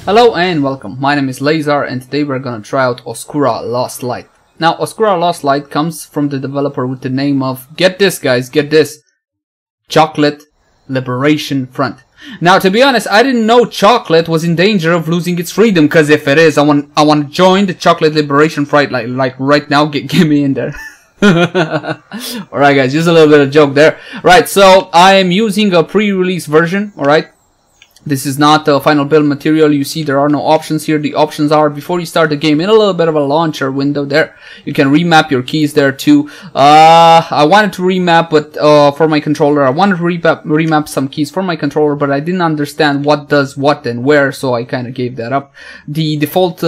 Hello and welcome, my name is Laser and today we're gonna try out Oscura Lost Light. Now Oscura Lost Light comes from the developer with the name of, get this guys, get this, Chocolate Liberation Front. Now to be honest, I didn't know chocolate was in danger of losing its freedom, because if it is, I want to join the Chocolate Liberation Front like right now, get me in there. Alright guys, just a little bit of joke there. Right, so I am using a pre-release version, alright. This is not the final build material. You see there are no options here. The options are before you start the game in a little bit of a launcher window there. You can remap your keys there too. I wanted to remap, but for my controller, I wanted to remap some keys for my controller, but I didn't understand what does what and where, so I kind of gave that up. The default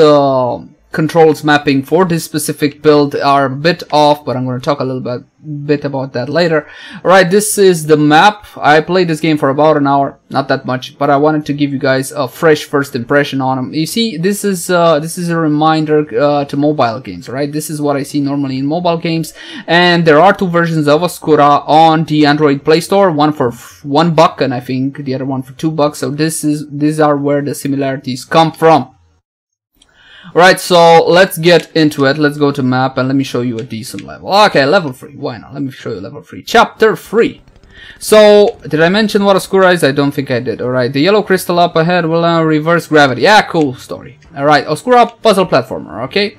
controls mapping for this specific build are a bit off, but I'm going to talk a little bit about that later. Alright, this is the map. I played this game for about an hour, not that much, but I wanted to give you guys a fresh first impression on them. You see, this is a reminder to mobile games, right? This is what I see normally in mobile games, and there are two versions of Oscura on the Android Play Store, one for $1 and I think the other one for $2. So these are where the similarities come from. Alright, so let's get into it. Let's go to map and let me show you a decent level. Okay, level 3. Why not? Let me show you level 3. Chapter 3. So, did I mention what Oscura is? I don't think I did. Alright, the yellow crystal up ahead will reverse gravity. Yeah, cool story. Alright, Oscura puzzle platformer, okay?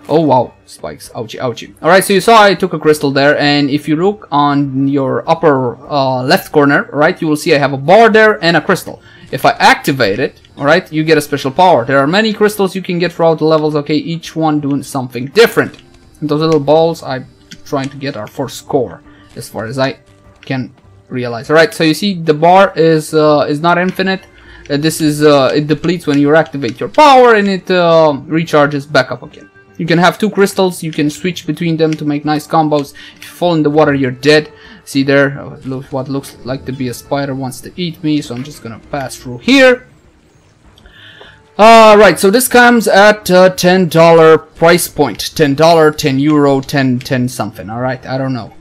Oh wow, spikes. Ouchie, ouchie. Alright, so you saw I took a crystal there, and if you look on your upper left corner, right, you will see I have a bar there and a crystal. If I activate it, alright, you get a special power. There are many crystals you can get throughout the levels, okay, each one doing something different. And those little balls I'm trying to get are for score, as far as I can realize. Alright, so you see the bar is not infinite. This is, it depletes when you activate your power, and it recharges back up again. You can have two crystals, you can switch between them to make nice combos. If you fall in the water, you're dead. See there, what looks like to be a spider wants to eat me, so I'm just gonna pass through here. Right, so this comes at $10 price point. $10, 10 euro, 10 something, alright, I don't know.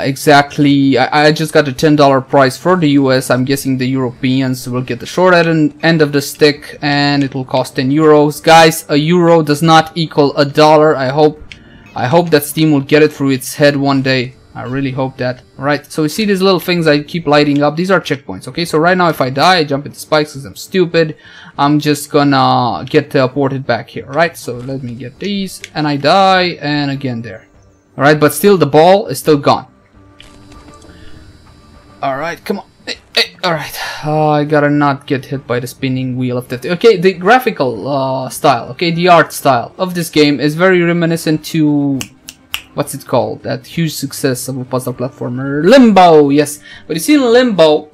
Exactly, I just got a $10 price for the US. I'm guessing the Europeans will get the short end of the stick, and it will cost 10 euros. Guys, a euro does not equal a dollar. I hope that Steam will get it through its head one day. I really hope that. Alright, so you see these little things I keep lighting up. These are checkpoints, okay? So right now if I die, I jump into spikes because I'm stupid. I'm just gonna get ported back here, right? So let me get these, and I die, and again there. Alright, but still the ball is still gone. Alright, come on. Hey, alright. I gotta not get hit by the spinning wheel of death. Okay, the graphical style, okay, the art style of this game is very reminiscent to... what's it called? That huge success of a puzzle platformer, Limbo. Yes, but you see in Limbo,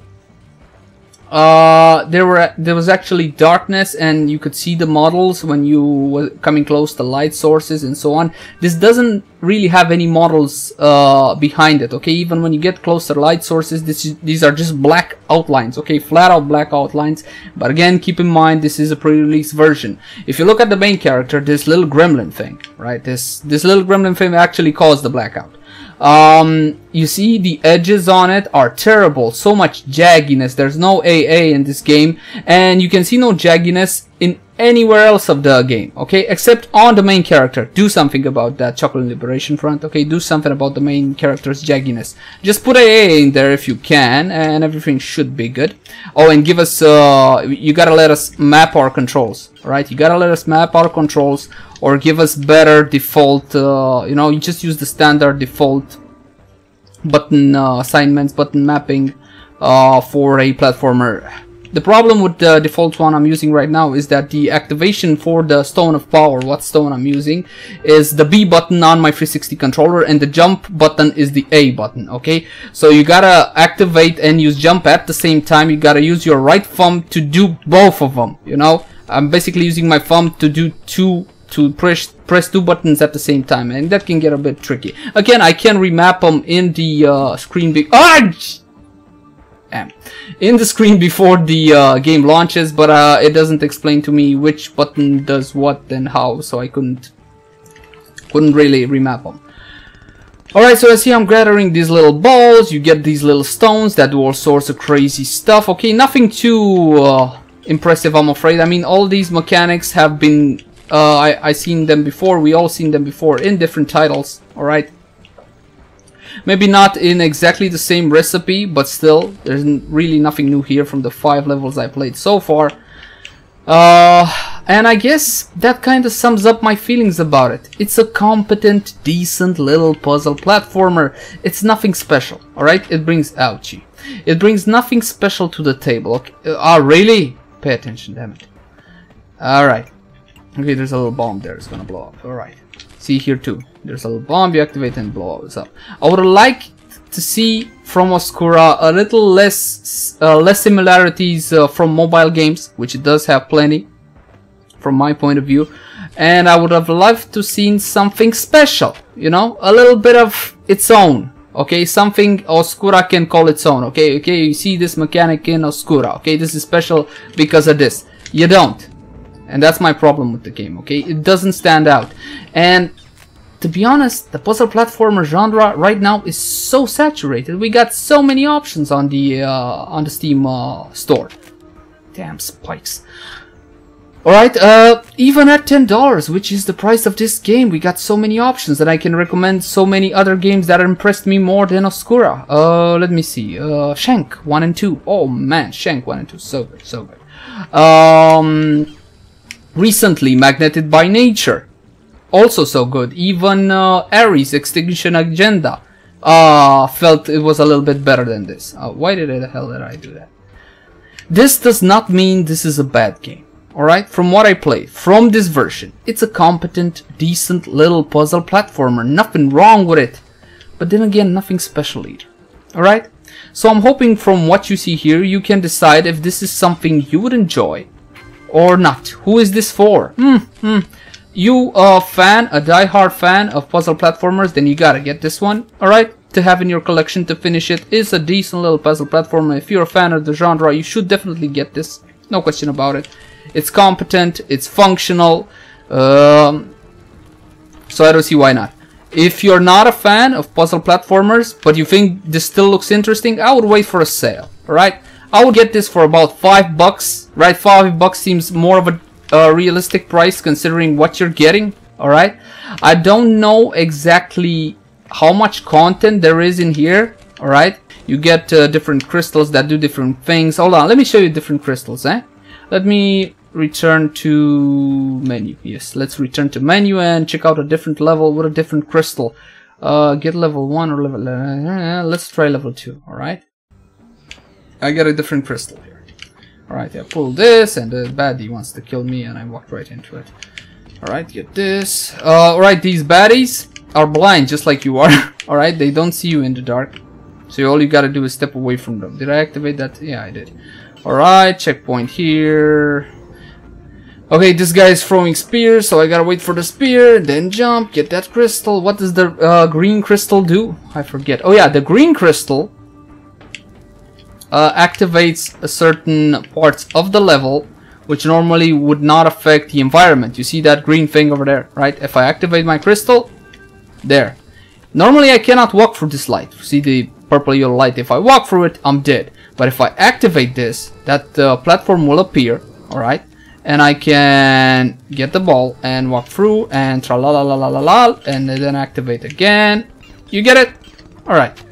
there was actually darkness, and you could see the models when you were coming close to light sources and so on. This doesn't really have any models behind it. Okay, even when you get close to light sources, these are just black outlines. Okay, flat out black outlines. But again, keep in mind this is a pre-release version. If you look at the main character, this little gremlin thing, right? This little gremlin thing actually caused the blackout. You see the edges on it are terrible, so much jagginess. There's no AA in this game, and you can see no jagginess in anywhere else of the game, okay, except on the main character. Do something about that, Chocolate Liberation Front, okay? Do something about the main character's jagginess. Just put AA in there if you can, and everything should be good. Oh, and give us, you gotta let us map our controls, right? You gotta let us map our controls, or give us better default, you know, you just use the standard default button assignments, button mapping for a platformer. The problem with the default one I'm using right now is that the activation for the Stone of Power, what stone I'm using, is the B button on my 360 controller, and the jump button is the A button, okay? So you gotta activate and use jump at the same time. You gotta use your right thumb to do both of them, you know? I'm basically using my thumb to do press two buttons at the same time, and that can get a bit tricky. Again, I can remap them in the screen in the screen before the game launches, but it doesn't explain to me which button does what and how, so I couldn't really remap them. Alright, so I see I'm gathering these little balls. You get these little stones that do all sorts of crazy stuff. Okay, nothing too impressive, I'm afraid. I mean, all these mechanics have been I seen them before. We all seen them before in different titles. All right. Maybe not in exactly the same recipe, but still, there's really nothing new here from the 5 levels I played so far. And I guess that kind of sums up my feelings about it. It's a competent, decent little puzzle platformer. It's nothing special, alright? It brings... ouchie. It brings nothing special to the table. Okay. Really? Pay attention, damn it. Alright. Okay, there's a little bomb there. It's gonna blow up. Alright. See here too. There's a little bomb, you activate and blow this up. I would like to see from Oscura a little less similarities from mobile games, which it does have plenty from my point of view, and I would have loved to see something special, you know, a little bit of its own. Okay, something Oscura can call its own. Okay, you see this mechanic in Oscura. Okay, this is special because of this. You don't. And that's my problem with the game, okay? It doesn't stand out. And to be honest, the puzzle platformer genre right now is so saturated. We got so many options on the Steam store. Damn spikes. Alright, even at $10, which is the price of this game, we got so many options, and I can recommend so many other games that impressed me more than Oscura. Let me see. Shank 1 and 2. Oh man, Shank 1 and 2. So good, so good. Recently, Magneted by Nature. Also so good. Even Ares Extinction Agenda felt it was a little bit better than this. Why the hell did I do that? This does not mean this is a bad game. Alright, from what I played, from this version, it's a competent, decent little puzzle platformer. Nothing wrong with it. But then again, nothing special either. Alright? So I'm hoping from what you see here, you can decide if this is something you would enjoy or not. Who is this for? You a fan, a die-hard fan of puzzle platformers, then you gotta get this one. Alright? To have in your collection to finish it. Is a decent little puzzle platformer. If you're a fan of the genre, you should definitely get this. No question about it. It's competent, it's functional, so I don't see why not. If you're not a fan of puzzle platformers, but you think this still looks interesting, I would wait for a sale, alright? I would get this for about $5, right? $5 seems more of a realistic price considering what you're getting, alright? I don't know exactly how much content there is in here, alright? You get different crystals that do different things. Hold on, let me show you different crystals, eh? Let me return to menu. Yes, let's return to menu and check out a different level with a different crystal. Get level 1 or level... let's try level 2, alright? I got a different crystal here. Alright, I pull this and the baddie wants to kill me and I walked right into it. Alright, get this. Alright, these baddies are blind just like you are. Alright, they don't see you in the dark. So all you gotta do is step away from them. Did I activate that? Yeah, I did. Alright, checkpoint here. Okay, this guy is throwing spears, so I gotta wait for the spear, then jump, get that crystal. What does the green crystal do? I forget. Oh yeah, the green crystal activates a certain parts of the level, which normally would not affect the environment. You see that green thing over there, right? If I activate my crystal, there. Normally I cannot walk through this light. See the purple yellow light? If I walk through it, I'm dead. But if I activate this, that platform will appear, alright? And I can get the ball and walk through and tra-la-la-la-la-la-la, and then activate again. You get it? Alright.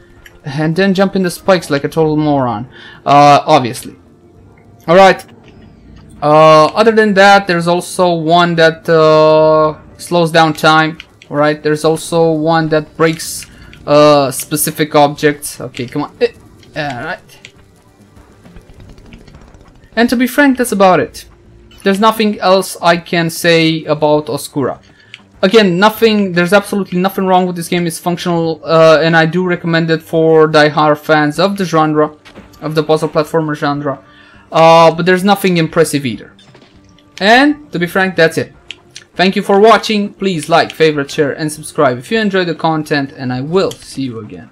And then jump in the spikes like a total moron. Obviously. Alright. Other than that, there's also one that slows down time. Alright, there's also one that breaks specific objects. Okay, come on. Alright. And to be frank, that's about it. There's nothing else I can say about Oscura. Again, there's absolutely nothing wrong with this game. It's functional, and I do recommend it for die-hard fans of the genre, of the puzzle platformer genre. But there's nothing impressive either. And, to be frank, that's it. Thank you for watching. Please like, favorite, share, and subscribe if you enjoyed the content, and I will see you again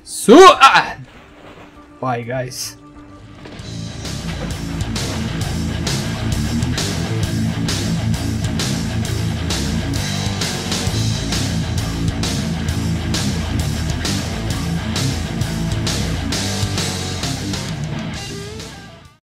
soon. Bye, guys.